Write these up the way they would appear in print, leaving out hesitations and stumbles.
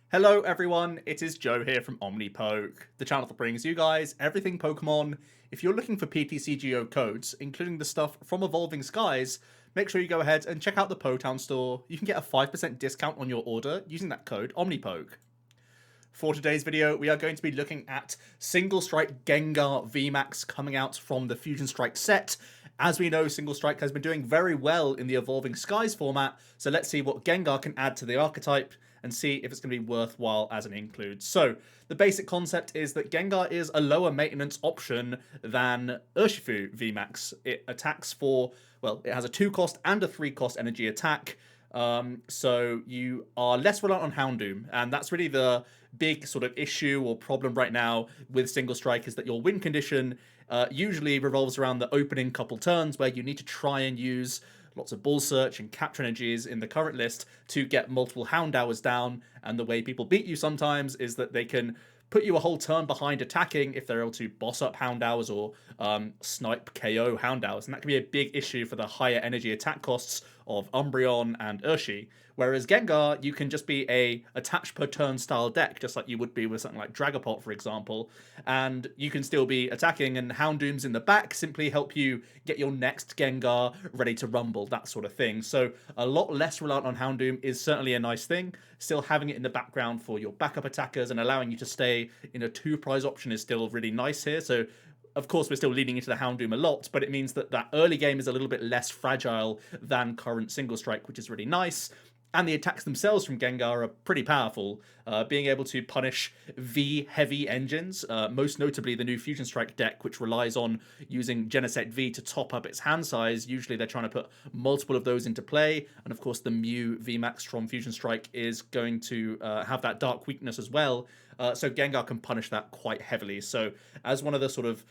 Hello everyone, it is Joe here from Omnipoke, the channel that brings you guys everything Pokemon. If you're looking for PTCGO codes, including the stuff from Evolving Skies, make sure you go ahead and check out the Potown store. You can get a 5% discount on your order using that code Omnipoke. For today's video, we are going to be looking at Single Strike Gengar VMAX coming out from the Fusion Strike set. As we know, Single Strike has been doing very well in the Evolving Skies format, so let's see what Gengar can add to the archetype and see if it's going to be worthwhile as an include. So, the basic concept is that Gengar is a lower maintenance option than Urshifu VMAX. It attacks for, well, it has a 2 cost and a 3 cost energy attack. So you are less reliant on Houndoom, and that's really the big sort of issue or problem right now with Single Strike, is that your win condition usually revolves around the opening couple turns where you need to try and use lots of ball search and capture energies in the current list to get multiple Houndours down, and the way people beat you sometimes is that they can put you a whole turn behind attacking if they're able to boss up Houndours or snipe KO Houndours, and that can be a big issue for the higher energy attack costs of Umbreon and Urshifu. Whereas Gengar, you can just be a attach per turn style deck, just like you would be with something like Dragapult, for example, and you can still be attacking, and Houndooms in the back simply help you get your next Gengar ready to rumble, that sort of thing. So a lot less reliant on Houndoom is certainly a nice thing. Still having it in the background for your backup attackers and allowing you to stay in a 2-prize option is still really nice here. So of course, we're still leaning into the Houndoom a lot, but it means that that early game is a little bit less fragile than current Single Strike, which is really nice. And the attacks themselves from Gengar are pretty powerful, being able to punish V-heavy engines, most notably the new Fusion Strike deck, which relies on using Genesect V to top up its hand size. Usually they're trying to put multiple of those into play, and of course the Mew VMAX from Fusion Strike is going to have that dark weakness as well, so Gengar can punish that quite heavily. So as one of the sort of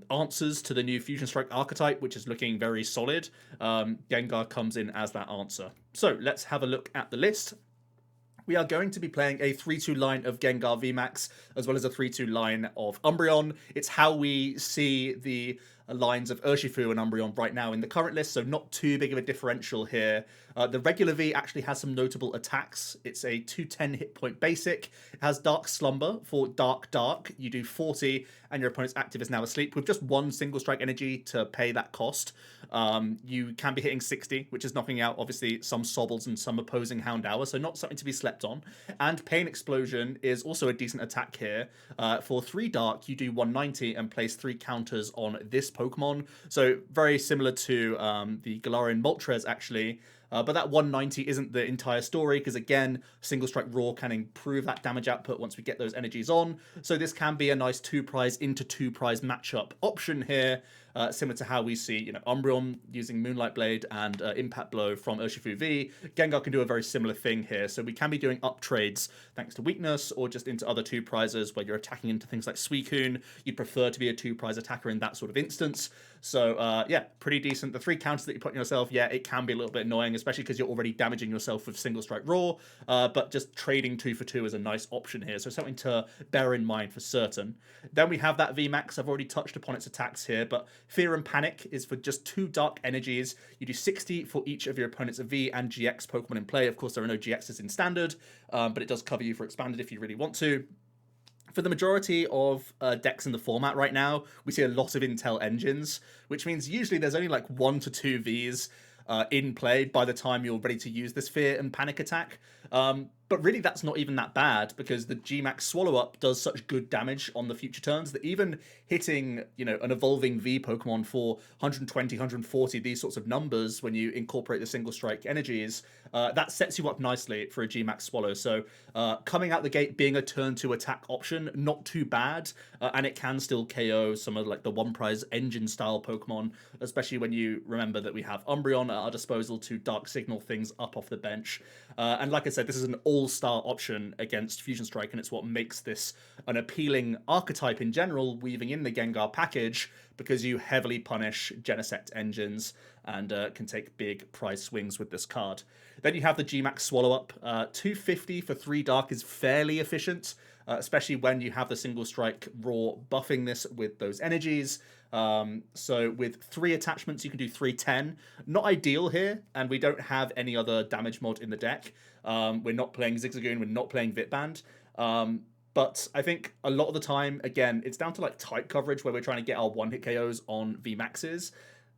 answers to the new Fusion Strike archetype, which is looking very solid, Gengar comes in as that answer. So let's have a look at the list. We are going to be playing a 3-2 line of Gengar VMAX, as well as a 3-2 line of Umbreon. It's how we see the lines of Urshifu and Umbreon right now in the current list, so not too big of a differential here. The regular V actually has some notable attacks. It's a 210 hit point basic. It has Dark Slumber for Dark. You do 40, and your opponent's active is now asleep with just 1 Single Strike energy to pay that cost. You can be hitting 60, which is knocking out, obviously, some Sobbles and some opposing Houndour, so not something to be slept on. And Pain Explosion is also a decent attack here. For 3 Dark, you do 190 and place 3 counters on this Pokemon. So very similar to the Galarian Moltres, actually. But that 190 isn't the entire story, because again, Single Strike Raw can improve that damage output once we get those energies on. So this can be a nice 2-prize into 2-prize matchup option here, similar to how we see, Umbreon using Moonlight Blade and Impact Blow from Urshifu V. Gengar can do a very similar thing here. So we can be doing up trades thanks to weakness, or just into other 2-prizes where you're attacking into things like Suicune. You'd prefer to be a 2-prize attacker in that sort of instance. So yeah, pretty decent. The 3 counters that you put on yourself, yeah, it can be a little bit annoying, especially because you're already damaging yourself with Single Strike Raw, but just trading 2 for 2 is a nice option here, so something to bear in mind for certain. Then we have that VMAX. I've already touched upon its attacks here, but Fear and Panic is for just 2 dark energies. You do 60 for each of your opponent's V and GX Pokemon in play. Of course, there are no GXs in Standard, but it does cover you for Expanded if you really want to. For the majority of decks in the format right now, we see a lot of Intel engines, which means usually there's only like 1 to 2 Vs in play by the time you're ready to use this Fear and Panic attack. But really, that's not even that bad, because the Gmax Swallow Up does such good damage on the future turns that even hitting, an evolving V Pokemon for 120, 140, these sorts of numbers, when you incorporate the Single Strike energies, that sets you up nicely for a Gmax Swallow. So coming out the gate being a turn 2 attack option, not too bad, and it can still KO some of like the 1-prize engine style Pokemon, especially when you remember that we have Umbreon at our disposal to Dark Signal things up off the bench. And like I said, this is an all-star option against Fusion Strike, and it's what makes this an appealing archetype in general, weaving in the Gengar package, because you heavily punish Genesect engines. and can take big prize swings with this card. Then you have the GMAX Swallow Up. 250 for 3 Dark is fairly efficient, especially when you have the single strike raw buffing this with those energies. So with 3 attachments, you can do 310. Not ideal here, and we don't have any other damage mod in the deck. We're not playing Zigzagoon, we're not playing Vitband. But I think a lot of the time, again, it's down to like type coverage where we're trying to get our 1-hit KOs on VMAXs.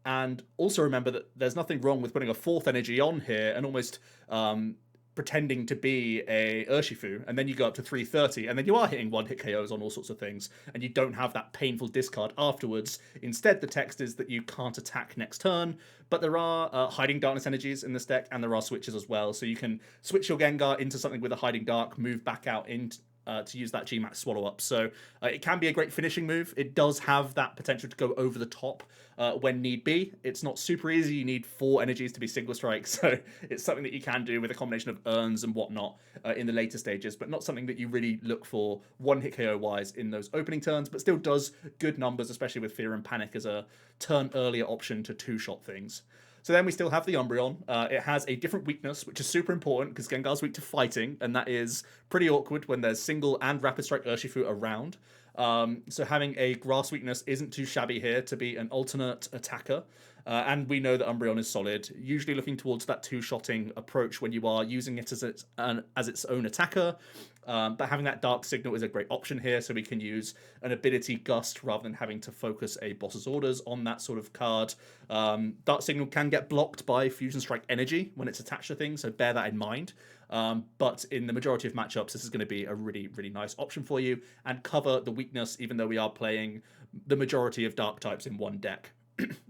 And also remember that there's nothing wrong with putting a 4th energy on here and almost pretending to be a Urshifu, and then you go up to 330, and then you are hitting 1-hit KOs on all sorts of things, and you don't have that painful discard afterwards. Instead, the text is that you can't attack next turn, but there are Hiding Darkness energies in this deck, and there are switches as well, so you can switch your Gengar into something with a Hiding Dark, move back out into to use that GMAX Swallow Up. So it can be a great finishing move. It does have that potential to go over the top when need be. It's not super easy. You need 4 energies to be single strike, so it's something that you can do with a combination of urns and whatnot in the later stages, but not something that you really look for 1-hit KO wise in those opening turns, but still does good numbers, especially with Fear and Panic as a turn earlier option to 2-shot things. So then we still have the Umbreon. It has a different weakness, which is super important because Gengar's weak to fighting, and that is pretty awkward when there's single and rapid strike Urshifu around. So having a grass weakness isn't too shabby here to be an alternate attacker. And we know that Umbreon is solid, usually looking towards that 2-shotting approach when you are using it as its own attacker. But having that Dark Signal is a great option here, so we can use an ability Gust rather than having to focus a boss's orders on that sort of card. Dark Signal can get blocked by Fusion Strike energy when it's attached to things, so bear that in mind. But in the majority of matchups, this is going to be a really, really nice option for you and cover the weakness, even though we are playing the majority of Dark types in one deck.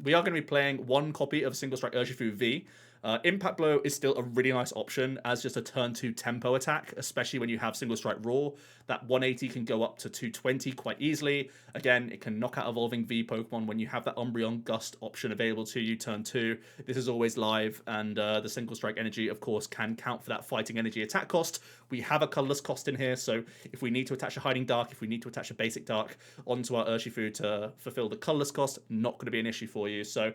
We are going to be playing 1 copy of Single Strike Urshifu V. Impact Blow is still a really nice option as just a turn 2 tempo attack, especially when you have Single Strike Raw. That 180 can go up to 220 quite easily. Again, it can knock out Evolving V Pokemon when you have that Umbreon Gust option available to you turn 2. This is always live, and the Single Strike energy, of course, can count for that fighting energy attack cost. We have a colorless cost in here, so if we need to attach a Hiding Dark, if we need to attach a Basic Dark onto our Urshifu to fulfill the colorless cost, not going to be an issue for you. So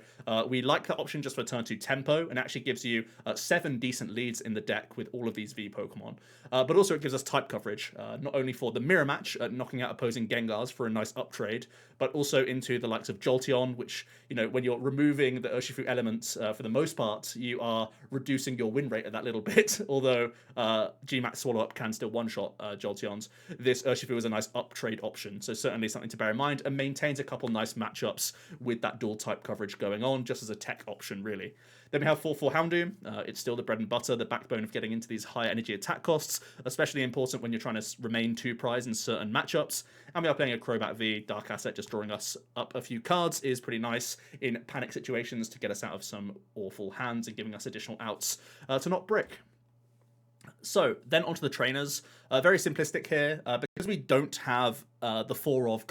we like that option just for turn 2 tempo, and actually gives you 7 decent leads in the deck with all of these V Pokemon. But also it gives us type coverage, not only for the mirror match, knocking out opposing Gengars for a nice uptrade, but also into the likes of Jolteon, which, you know, when you're removing the Urshifu elements, for the most part, you are reducing your win rate a that little bit, although GMAX Swallow Up can still one-shot Jolteons. This Urshifu is a nice uptrade option, so certainly something to bear in mind, and maintains a couple nice matchups with that dual type coverage going on, just as a tech option, really. Then we have 4/4 Houndoom. It's still the bread and butter, the backbone of getting into these high energy attack costs, especially important when you're trying to remain 2 prize in certain matchups. And we are playing a Crobat V, Dark Asset, just drawing us up a few cards is pretty nice in panic situations to get us out of some awful hands and giving us additional outs to not brick. So then onto the trainers. Very simplistic here, because we don't have the 4 of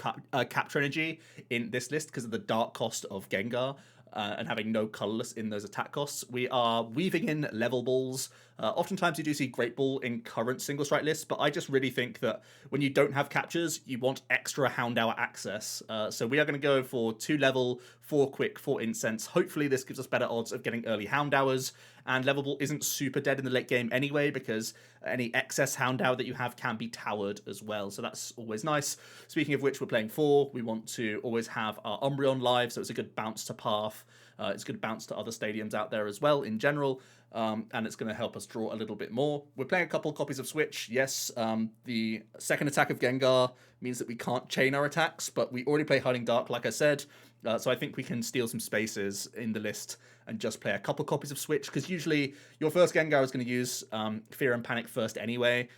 capture energy in this list because of the dark cost of Gengar. And having no colorless in those attack costs, we are weaving in level balls. Oftentimes you do see Great Ball in current single strike lists, but I just really think that when you don't have captures, you want extra Houndour access. So we are going to go for 2 level, 4 quick, 4 incense. Hopefully this gives us better odds of getting early Houndours, and level ball isn't super dead in the late game anyway, because any excess Houndour that you have can be towered as well, so that's always nice. Speaking of which, we're playing 4. We want to always have our Umbreon live, so it's a good bounce to Path. It's going to bounce to other stadiums out there as well in general, and it's going to help us draw a little bit more. We're playing a couple copies of Switch. Yes, the second attack of Gengar means that we can't chain our attacks, but we already play Hiding Dark, like I said, so I think we can steal some spaces in the list and just play a couple copies of Switch, because usually your first Gengar is going to use Fear and Panic first anyway.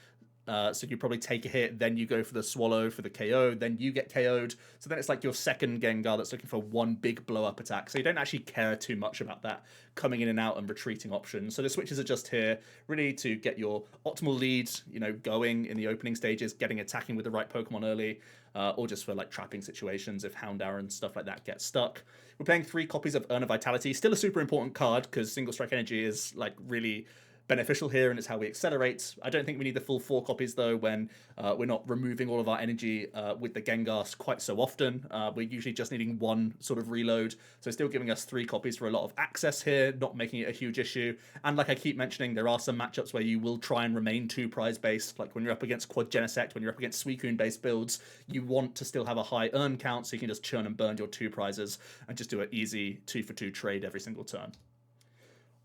So you probably take a hit, then you go for the swallow for the KO, then you get KO'd. So then it's like your second Gengar that's looking for one big blow-up attack. So you don't actually care too much about that coming in and out and retreating options. So the switches are just here really to get your optimal lead, you know, going in the opening stages, getting attacking with the right Pokemon early, or just for like trapping situations if Houndour and stuff like that get stuck. We're playing 3 copies of Urn of Vitality. Still a super important card because single strike energy is like really beneficial here, and it's how we accelerate. I don't think we need the full 4 copies though when we're not removing all of our energy with the Gengars quite so often. We're usually just needing 1 sort of reload, so still giving us 3 copies for a lot of access here, not making it a huge issue. And like I keep mentioning, there are some matchups where you will try and remain 2 prize based, like when you're up against Quad Genesect, when you're up against Suicune based builds, you want to still have a high earn count so you can just churn and burn your 2 prizes and just do an easy 2 for 2 trade every single turn.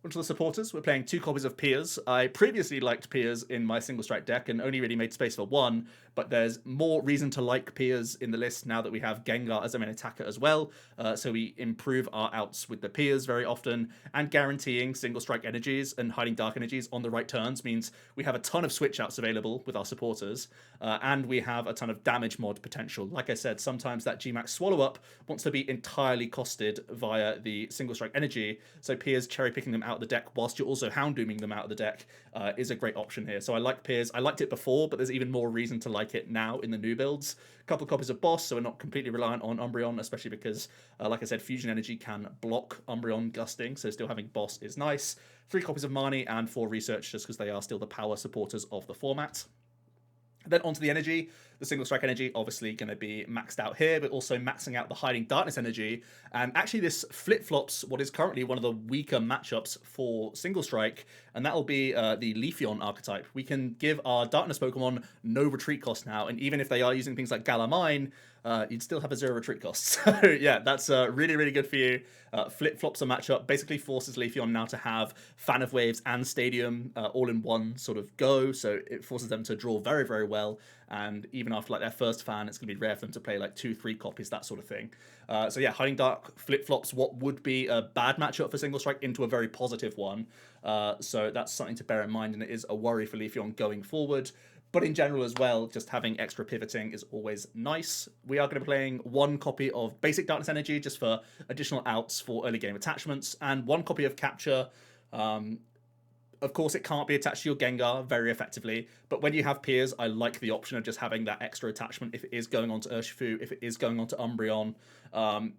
Onto the supporters, we're playing 2 copies of Piers. I previously liked Piers in my single strike deck and only really made space for 1, but there's more reason to like Piers in the list now that we have Gengar as a main attacker as well. So we improve our outs with the Piers very often, and guaranteeing single strike energies and hiding dark energies on the right turns means we have a ton of switch outs available with our supporters, and we have a ton of damage mod potential. Like I said, sometimes that VMAX swallow up wants to be entirely costed via the single strike energy, so Piers cherry picking them out of the deck whilst you're also Houndooming them out of the deck is a great option here. So I like Piers. I liked it before, but there's even more reason to like it now in the new builds. A couple of copies of Boss, so we're not completely reliant on Umbreon, especially because, like I said, Fusion Energy can block Umbreon gusting, so still having Boss is nice. 3 copies of Marnie and 4 Research, just because they are still the power supporters of the format. Then onto the energy. The single strike energy obviously going to be maxed out here, but also maxing out the hiding darkness energy. And actually this flip-flops what is currently one of the weaker matchups for single strike, and that will be the Leafeon archetype. We can give our darkness Pokemon no retreat cost now, and even if they are using things like Galamine, you'd still have a 0 retreat cost. So yeah, that's really, really good for you. Flip-flops a matchup, basically forces Leafeon now to have Fan of Waves and Stadium all in one sort of go, so it forces them to draw very, very well, and even after like their first fan, it's going to be rare for them to play like 2-3 copies, that sort of thing. So yeah, Hiding Dark flip-flops what would be a bad matchup for single strike into a very positive one. So that's something to bear in mind, and it is a worry for Leafeon going forward. But in general as well, just having extra pivoting is always nice. We are going to be playing 1 copy of Basic Darkness Energy just for additional outs for early game attachments, and 1 copy of Capture. Of course, it can't be attached to your Gengar very effectively, but when you have Piers, I like the option of just having that extra attachment if it is going on to Urshifu, if it is going on to Umbreon.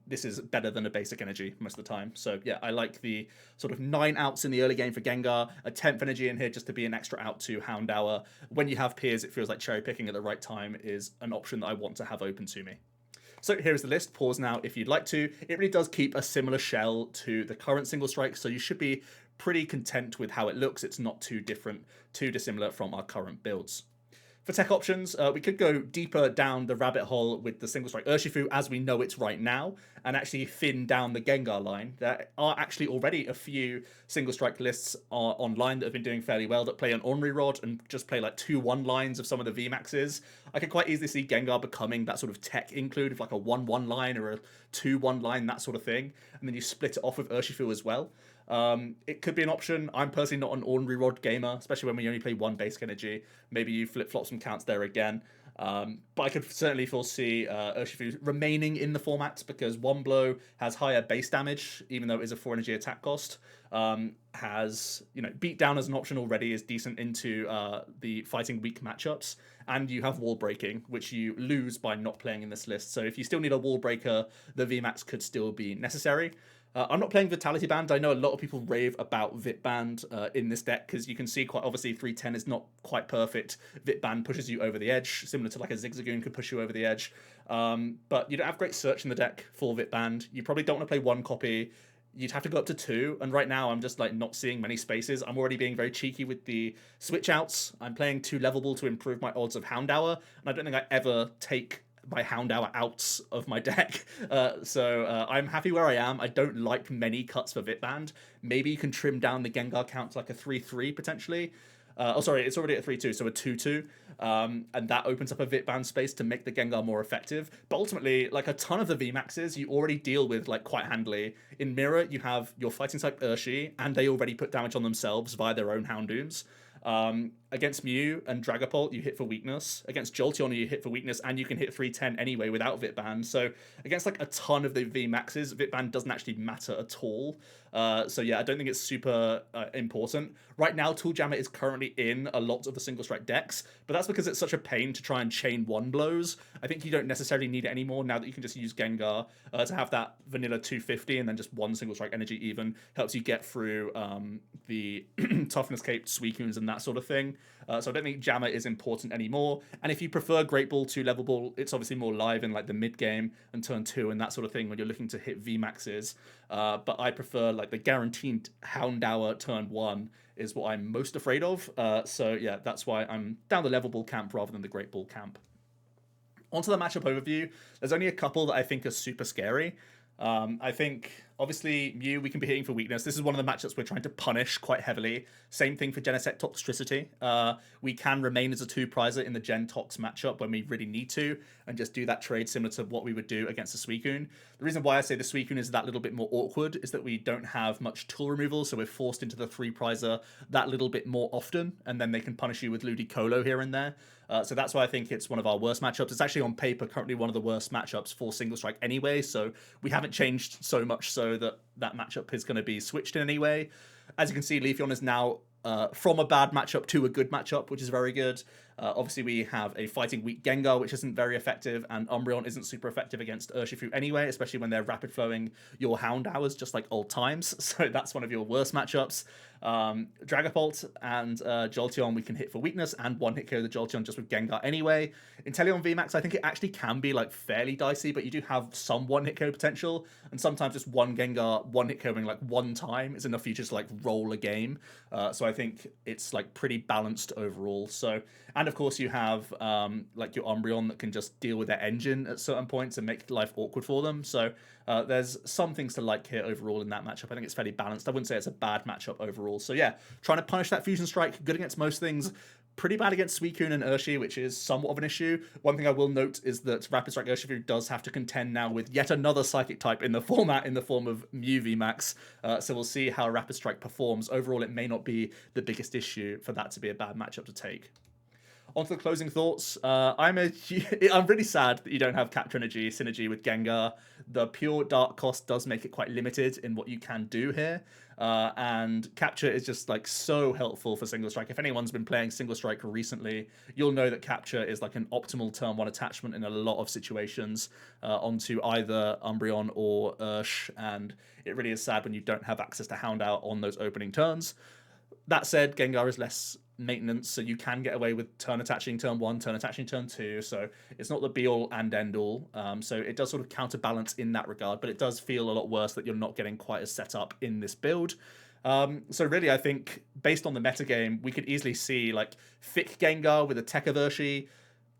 This is better than a basic energy most of the time. So yeah, I like the sort of 9 outs in the early game for Gengar, a 10th energy in here just to be an extra out to Houndour. When you have Piers, it feels like cherry picking at the right time is an option that I want to have open to me. So here's the list. Pause now if you'd like to. It really does keep a similar shell to the current single strike, so you should be pretty content with how it looks. It's not too different, too dissimilar from our current builds. For tech options, we could go deeper down the rabbit hole with the single strike Urshifu as we know it's right now, and actually thin down the Gengar line. There are actually already a few single strike lists online that have been doing fairly well that play an Ornery Rod and just play like 2-1 lines of some of the VMAXs. I could quite easily see Gengar becoming that sort of tech include of like a 1-1 line or a 2-1 line, that sort of thing, and then you split it off with Urshifu as well. It could be an option. I'm personally not an Ornery Rod gamer, especially when we only play 1 basic energy. Maybe you flip-flop some counts there again. But I could certainly foresee Urshifu remaining in the format because One Blow has higher base damage, even though it is a 4 energy attack cost. Has, Beat Down as an option already is decent into the fighting weak matchups. And you have Wall Breaking, which you lose by not playing in this list. So if you still need a Wall Breaker, the VMAX could still be necessary. I'm not playing Vitality Band. I know a lot of people rave about Vit Band in this deck because you can see quite obviously 310 is not quite perfect. Vit Band pushes you over the edge, similar to like a Zigzagoon could push you over the edge. But you don't have great search in the deck for Vit Band. You probably don't want to play 1 copy. You'd have to go up to 2, and right now I'm just like not seeing many spaces. I'm already being very cheeky with the switch outs. I'm playing 2 Levelable to improve my odds of Houndour, and I don't think I ever take my Houndour outs of my deck. So I'm happy where I am. I don't like many cuts for Vitband. Maybe you can trim down the Gengar count to like a 3-3 potentially. Sorry, it's already at 3-2, so a 2-2. And that opens up a Vitband space to make the Gengar more effective. But ultimately, like a ton of the VMAXs, you already deal with like quite handily. In Mirror, you have your fighting type Urshi, and they already put damage on themselves via their own Houndooms. against Mew and Dragapult, you hit for weakness. Against Jolteon, you hit for weakness, and you can hit 310 anyway without Vitband. So against like a ton of the VMAXs, Vitband doesn't actually matter at all. So yeah, I don't think it's super important. Right now, Tool Jammer is currently in a lot of the single strike decks, but that's because it's such a pain to try and chain one blows. I think you don't necessarily need it anymore now that you can just use Gengar to have that vanilla 250 and then just one single strike energy even helps you get through the toughness cape, Suicunes, and that sort of thing. So I don't think Jammer is important anymore. And if you prefer Great Ball to Level Ball, it's obviously more live in like the mid game and turn 2 and that sort of thing when you're looking to hit VMAXs. But I prefer like the guaranteed Houndour turn 1 is what I'm most afraid of. So yeah, that's why I'm down the Level Ball camp rather than the Great Ball camp. Onto the matchup overview, there's only a couple that I think are super scary. I think, obviously, Mew, we can be hitting for weakness. This is one of the matchups we're trying to punish quite heavily. Same thing for Genesect Toxtricity. We can remain as a 2-prizer in the Gen Tox matchup when we really need to, and just do that trade similar to what we would do against the Suicune. The reason why I say the Suicune is that little bit more awkward is that we don't have much tool removal, so we're forced into the 3-prizer that little bit more often, and then they can punish you with Ludicolo here and there. So that's why I think it's one of our worst matchups. It's actually on paper currently one of the worst matchups for Single Strike anyway, so we haven't changed so much so that that matchup is going to be switched in any way. As you can see, Leafeon is now from a bad matchup to a good matchup, which is very good. Obviously, we have a fighting weak Gengar, which isn't very effective, and Umbreon isn't super effective against Urshifu anyway, especially when they're rapid flowing your Houndours just like old times. So that's one of your worst matchups. Dragapult and Jolteon we can hit for weakness and one hit KO the Jolteon just with Gengar anyway. Inteleon VMAX, I think it actually can be like fairly dicey, but you do have some one hit KO potential, and sometimes just one Gengar one hit KOing like one time is enough for you to just like roll a game. So I think it's like pretty balanced overall. So, and of course you have like your Umbreon that can just deal with their engine at certain points and make life awkward for them. So there's some things to like here overall in that matchup. I think it's fairly balanced. I wouldn't say it's a bad matchup overall. So yeah, trying to punish that Fusion Strike, good against most things. Pretty bad against Suicune and Urshi, which is somewhat of an issue. One thing I will note is that Rapid Strike Urshifu does have to contend now with yet another Psychic type in the format in the form of Mew VMAX. So we'll see how Rapid Strike performs. Overall, it may not be the biggest issue for that to be a bad matchup to take. On to the closing thoughts. I'm really sad that you don't have Capture Energy synergy with Gengar. The pure Dark cost does make it quite limited in what you can do here. And Capture is just like so helpful for Single Strike. If anyone's been playing Single Strike recently, you'll know that Capture is like an optimal turn 1 attachment in a lot of situations onto either Umbreon or Ursh. And it really is sad when you don't have access to Houndour on those opening turns. That said, Gengar is less maintenance, so you can get away with turn attaching turn 1, turn attaching turn 2, so it's not the be all and end all. So it does sort of counterbalance in that regard, but it does feel a lot worse that you're not getting quite as set up in this build. So really, I think based on the metagame, we could easily see like thick Gengar with a Tech of Urshi,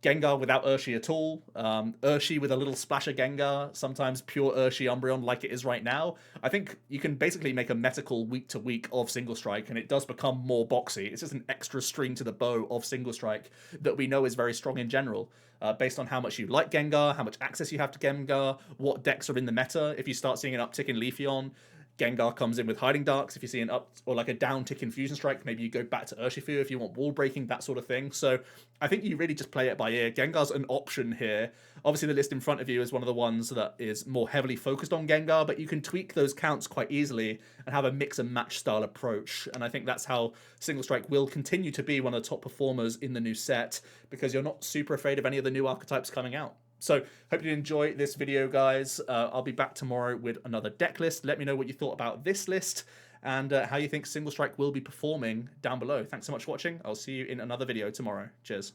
Gengar without Urshi at all, Urshi with a little splash of Gengar, sometimes pure Urshi Umbreon like it is right now. I think you can basically make a metacal week to week of Single Strike, and it does become more boxy. It's just an extra string to the bow of Single Strike that we know is very strong in general. Based on how much you like Gengar, how much access you have to Gengar, what decks are in the meta. If you start seeing an uptick in Leafeon, Gengar comes in with Hiding Darks. If you see an up or like a down tick in Fusion Strike, maybe you go back to Urshifu if you want wall breaking, that sort of thing. So I think you really just play it by ear. Gengar's an option here. Obviously, the list in front of you is one of the ones that is more heavily focused on Gengar, but you can tweak those counts quite easily and have a mix and match style approach. And I think that's how Single Strike will continue to be one of the top performers in the new set, because you're not super afraid of any of the new archetypes coming out. So, hope you enjoy this video, guys. I'll be back tomorrow with another deck list. Let me know what you thought about this list and how you think Single Strike will be performing down below. Thanks so much for watching. I'll see you in another video tomorrow. Cheers.